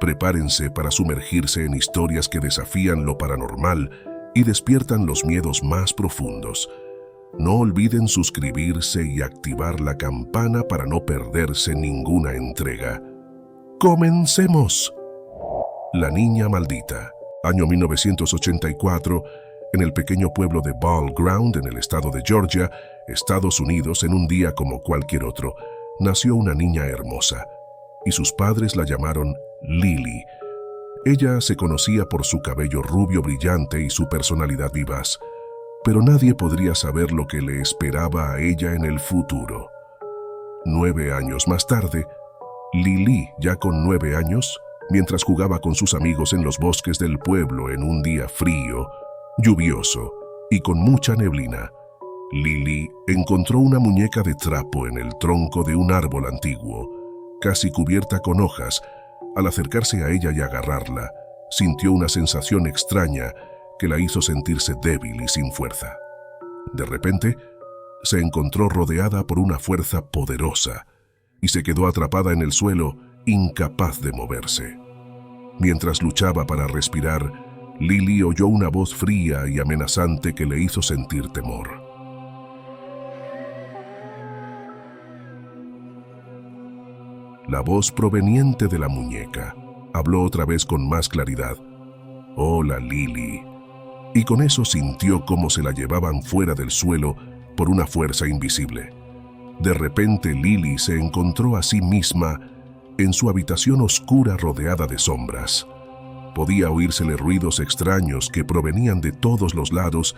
Prepárense para sumergirse en historias que desafían lo paranormal y despiertan los miedos más profundos. No olviden suscribirse y activar la campana para no perderse ninguna entrega. ¡Comencemos! La niña maldita. Año 1984, en el pequeño pueblo de Ball Ground, en el estado de Georgia, Estados Unidos, en un día como cualquier otro, nació una niña hermosa, y sus padres la llamaron Lily. Ella se conocía por su cabello rubio brillante y su personalidad vivaz, pero nadie podría saber lo que le esperaba a ella en el futuro. 9 años más tarde, Lily, ya con 9 años, mientras jugaba con sus amigos en los bosques del pueblo en un día frío, lluvioso y con mucha neblina, Lily encontró una muñeca de trapo en el tronco de un árbol antiguo, casi cubierta con hojas. Al acercarse a ella y agarrarla, sintió una sensación extraña que la hizo sentirse débil y sin fuerza. De repente, se encontró rodeada por una fuerza poderosa y se quedó atrapada en el suelo, incapaz de moverse. Mientras luchaba para respirar, Lily oyó una voz fría y amenazante que le hizo sentir temor. La voz proveniente de la muñeca habló otra vez con más claridad. «Hola, Lily». Y con eso sintió cómo se la llevaban fuera del suelo por una fuerza invisible. De repente, Lily se encontró a sí misma en su habitación oscura rodeada de sombras. Podía oírsele ruidos extraños que provenían de todos los lados,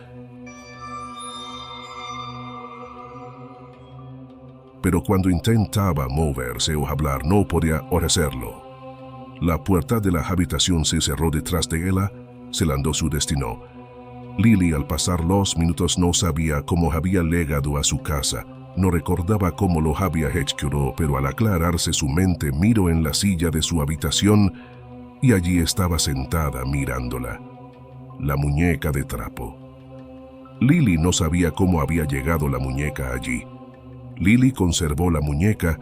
pero cuando intentaba moverse o hablar no podía hacerlo. La puerta de la habitación se cerró detrás de ella, selando su destino. Lily, al pasar los minutos, no sabía cómo había llegado a su casa, no recordaba cómo lo había hecho, pero al aclararse su mente miró en la silla de su habitación y allí estaba sentada mirándola, la muñeca de trapo. Lily no sabía cómo había llegado la muñeca allí. Lily conservó la muñeca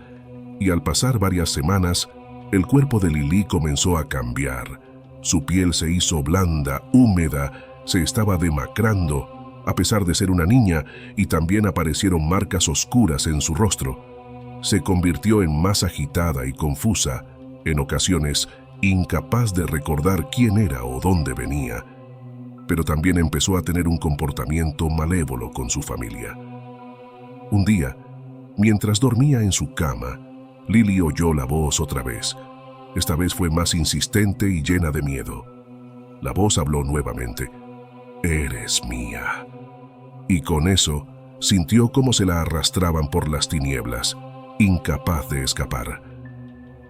y al pasar varias semanas, el cuerpo de Lily comenzó a cambiar. Su piel se hizo blanda, húmeda, se estaba demacrando, a pesar de ser una niña, y también aparecieron marcas oscuras en su rostro. Se convirtió en más agitada y confusa, en ocasiones incapaz de recordar quién era o dónde venía, pero también empezó a tener un comportamiento malévolo con su familia. Un día, mientras dormía en su cama, Lily oyó la voz otra vez. Esta vez fue más insistente y llena de miedo. La voz habló nuevamente. «Eres mía». Y con eso, sintió cómo se la arrastraban por las tinieblas, incapaz de escapar.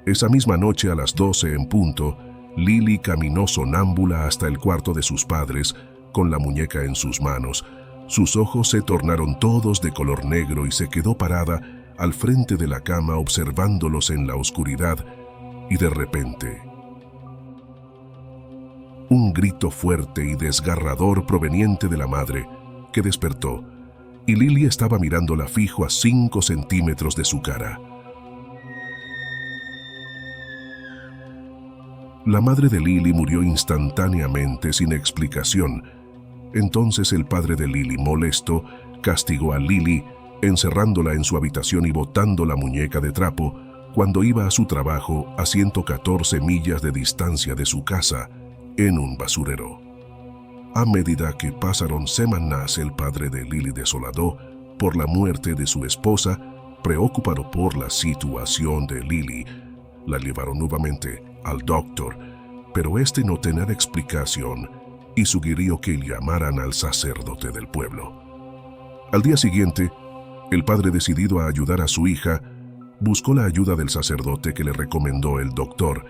Esa misma noche, a las 12 en punto, Lily caminó sonámbula hasta el cuarto de sus padres, con la muñeca en sus manos. Sus ojos se tornaron todos de color negro y se quedó parada al frente de la cama observándolos en la oscuridad, y de repente, un grito fuerte y desgarrador proveniente de la madre, que despertó, y Lily estaba mirándola fijo a 5 centímetros de su cara. La madre de Lily murió instantáneamente sin explicación. Entonces el padre de Lily, molesto, castigó a Lily, encerrándola en su habitación y botando la muñeca de trapo cuando iba a su trabajo a 114 millas de distancia de su casa, en un basurero. A medida que pasaron semanas, el padre de Lily, desolado por la muerte de su esposa, preocupado por la situación de Lily, la llevaron nuevamente al doctor, pero este no tenía explicación y sugirió que llamaran al sacerdote del pueblo. Al día siguiente, el padre, decidido a ayudar a su hija, buscó la ayuda del sacerdote que le recomendó el doctor.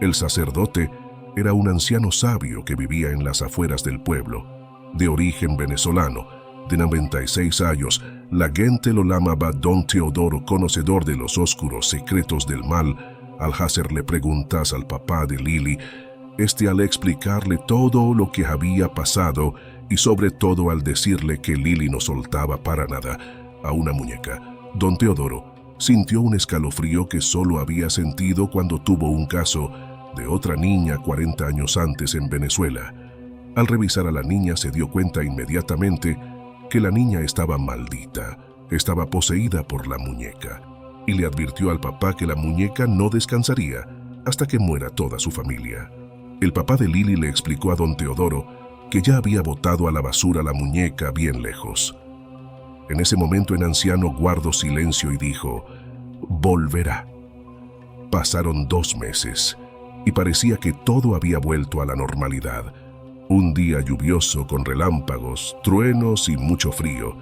El sacerdote era un anciano sabio que vivía en las afueras del pueblo, de origen venezolano, de 96 años. La gente lo llamaba Don Teodoro, conocedor de los oscuros secretos del mal. Al hacerle preguntas al papá de Lily, al explicarle todo lo que había pasado y sobre todo al decirle que Lily no soltaba para nada a una muñeca, Don Teodoro sintió un escalofrío que solo había sentido cuando tuvo un caso de otra niña 40 años antes en Venezuela. Al revisar a la niña se dio cuenta inmediatamente que la niña estaba maldita, estaba poseída por la muñeca, y le advirtió al papá que la muñeca no descansaría hasta que muera toda su familia. El papá de Lily le explicó a don Teodoro que ya había botado a la basura la muñeca bien lejos. En ese momento el anciano guardó silencio y dijo: «Volverá». Pasaron 2 meses y parecía que todo había vuelto a la normalidad. Un día lluvioso con relámpagos, truenos y mucho frío.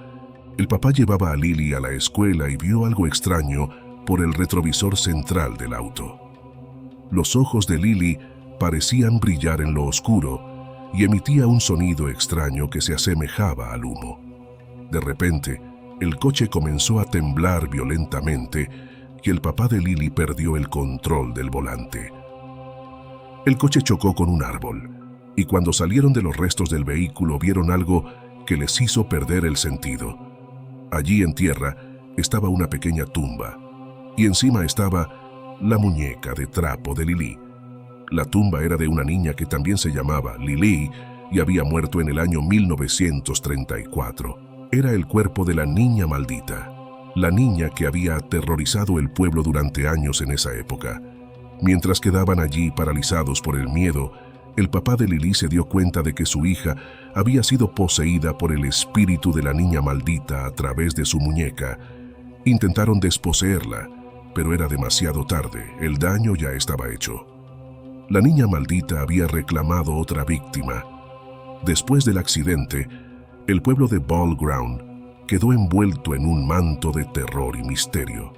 El papá llevaba a Lily a la escuela y vio algo extraño por el retrovisor central del auto. Los ojos de Lily parecían brillar en lo oscuro y emitía un sonido extraño que se asemejaba al humo. De repente, el coche comenzó a temblar violentamente y el papá de Lily perdió el control del volante. El coche chocó con un árbol y cuando salieron de los restos del vehículo vieron algo que les hizo perder el sentido. Allí en tierra estaba una pequeña tumba y encima estaba la muñeca de trapo de Lily. La tumba era de una niña que también se llamaba Lily y había muerto en el año 1934. Era el cuerpo de la niña maldita, la niña que había aterrorizado el pueblo durante años en esa época. Mientras quedaban allí paralizados por el miedo, el papá de Lily se dio cuenta de que su hija había sido poseída por el espíritu de la niña maldita a través de su muñeca. Intentaron desposeerla, pero era demasiado tarde, el daño ya estaba hecho. La niña maldita había reclamado otra víctima. Después del accidente, el pueblo de Ball Ground quedó envuelto en un manto de terror y misterio.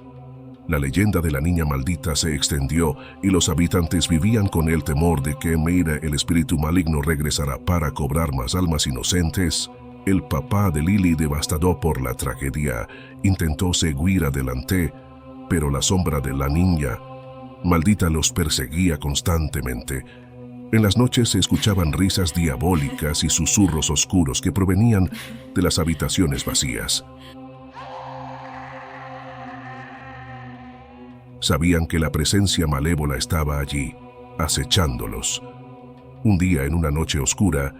La leyenda de la niña maldita se extendió y los habitantes vivían con el temor de que el espíritu maligno regresará para cobrar más almas inocentes. El papá de Lily, devastado por la tragedia, intentó seguir adelante, pero la sombra de la niña maldita los perseguía constantemente. En las noches se escuchaban risas diabólicas y susurros oscuros que provenían de las habitaciones vacías. Sabían que la presencia malévola estaba allí, acechándolos. Un día, en una noche oscura,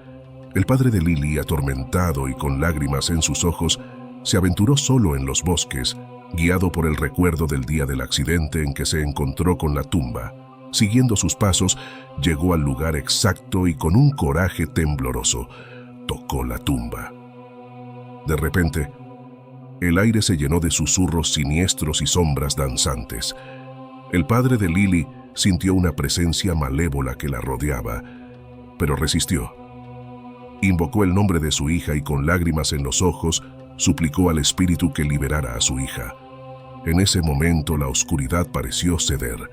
el padre de Lily, atormentado y con lágrimas en sus ojos, se aventuró solo en los bosques, guiado por el recuerdo del día del accidente en que se encontró con la tumba. Siguiendo sus pasos, llegó al lugar exacto y con un coraje tembloroso, tocó la tumba. De repente, el aire se llenó de susurros siniestros y sombras danzantes. El padre de Lily sintió una presencia malévola que la rodeaba, pero resistió. Invocó el nombre de su hija y con lágrimas en los ojos, suplicó al espíritu que liberara a su hija. En ese momento la oscuridad pareció ceder.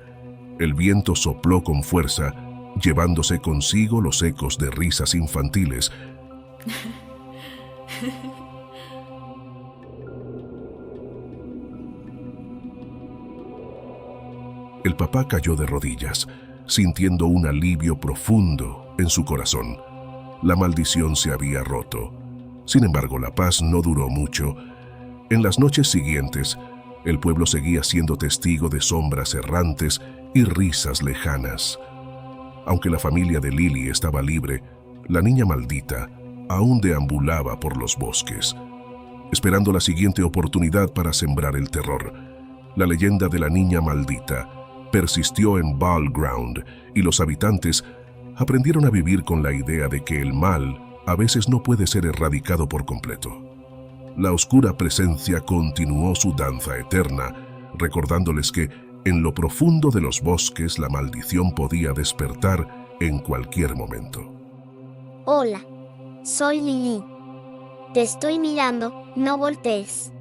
El viento sopló con fuerza, llevándose consigo los ecos de risas infantiles. El papá cayó de rodillas, sintiendo un alivio profundo en su corazón. La maldición se había roto. Sin embargo, la paz no duró mucho. En las noches siguientes, el pueblo seguía siendo testigo de sombras errantes y risas lejanas. Aunque la familia de Lily estaba libre, la niña maldita aún deambulaba por los bosques, esperando la siguiente oportunidad para sembrar el terror. La leyenda de la niña maldita persistió en Ball Ground y los habitantes aprendieron a vivir con la idea de que el mal a veces no puede ser erradicado por completo. La oscura presencia continuó su danza eterna, recordándoles que en lo profundo de los bosques la maldición podía despertar en cualquier momento. Hola, soy Lily. Te estoy mirando, no voltees.